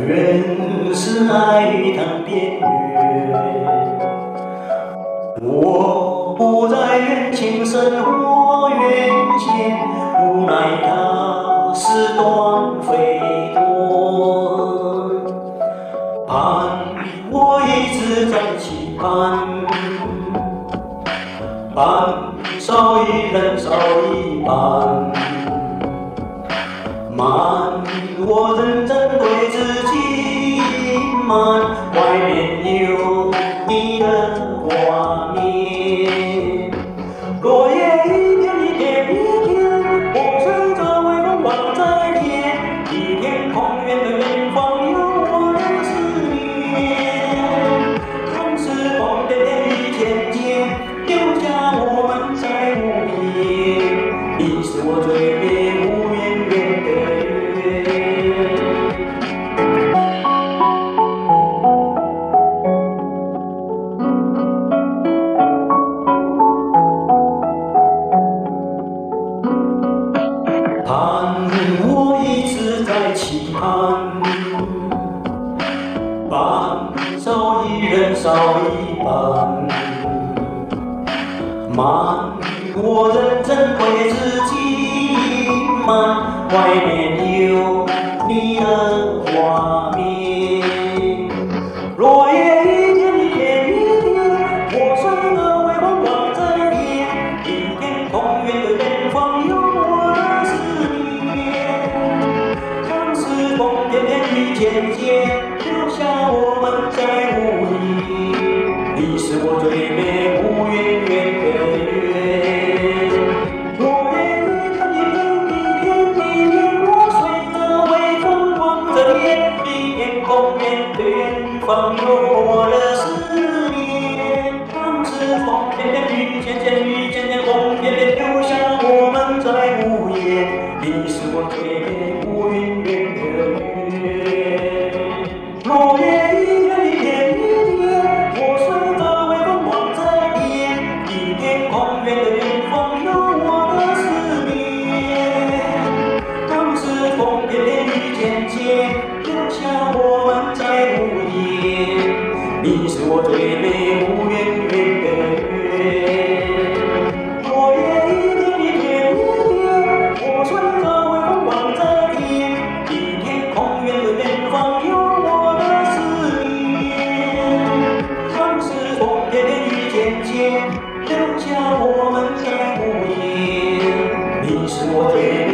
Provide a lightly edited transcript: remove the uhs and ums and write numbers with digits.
人是爱的边缘，我不在远情生活缘间，无奈它是断飞多。盼我一直在期盼，半少一人少一半。慢，我认真对自己隐瞒，外面有你的画面。落叶一片一片一片，我随着微风望在天，一片空远的远方有我的思念。总是风点点雨渐渐，留下我们在无言。你是我最美无远远的盼，我一直在期盼，半少一人少一半。慢，我认真对自己隐瞒，外面有你的画面。落叶一片一片一片，我随着微风望在天，一片空远的远方有我的思念。相思风点点雨渐渐，留下我们在无言。你是我最美无远远的月。落叶一片一片一片一片，我随着微风望着天，一片空远的远方有我的思念。相思风点点雨渐渐，雨渐渐风点点，留下我们在无言。你是我最美无远远的月。落叶一片一片一片，我随着微风望在天，一片空远的远方有我的思念。相思风点点雨渐渐，留下我们在无言。你是我最美无远远的月。落叶一片一片一片，我随着微风望在天，一片空远的远方有我的思念。相思风点点雨渐渐，留下我们在无言。你是我最美